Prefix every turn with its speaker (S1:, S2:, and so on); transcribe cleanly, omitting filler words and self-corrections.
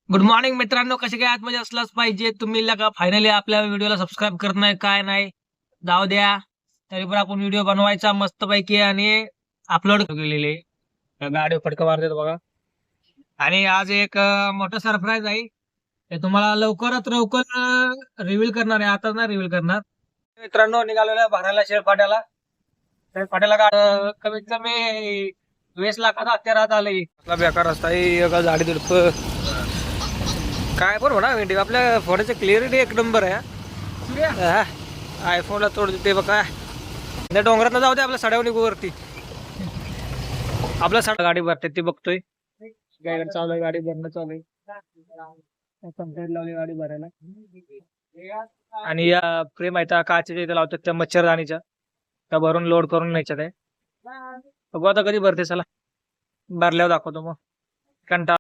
S1: Good morning मित्रांनो, कसे काय आतमध्ये असलाच पाहिजे. तुम्ही का फायनली आपल्या व्हिडिओला सबस्क्राईब करत नाही, काय नाही, जाऊ द्या. तरी पण आपण व्हिडिओ बनवायचा मस्तपैकी आणि अपलोड केलेले. गाडी फटका मारतात बघा. आणि आज एक मोठं सरप्राईज आहे. ते तुम्हाला लवकरात लवकर रिव्हील करणार आहे. आता नाही रिव्हील करणार. मित्रांनो, निघालेला भरायला शेळपाट्याला. कमीत कमी 20 लाखाचा हत्यारात आलंय. बेकार रस्ता आहे, झाडी दुडप काय पण म्हणा. आपल्या फोनची क्लिअरिटी एक नंबर आहे. आयफोनला तोड देते बघा. डोंगरात जाऊ दे, आपल्या साड्यावर निघू वरती. आपल्या साड्या गाडी भरते ती बघतोय. चालू आहे, गाडी भरणं चालू आहे. कंप्लेंट लावली गाडी भरायला. आणि या फ्रेम आहेत काचेच्या इथे लावतात त्या मच्छरदाणीच्या, त्या भरून लोड करून न्यायच्या. ते बघू आता कधी भरते. चला भरल्यावर दाखवतो मग. कंटाळा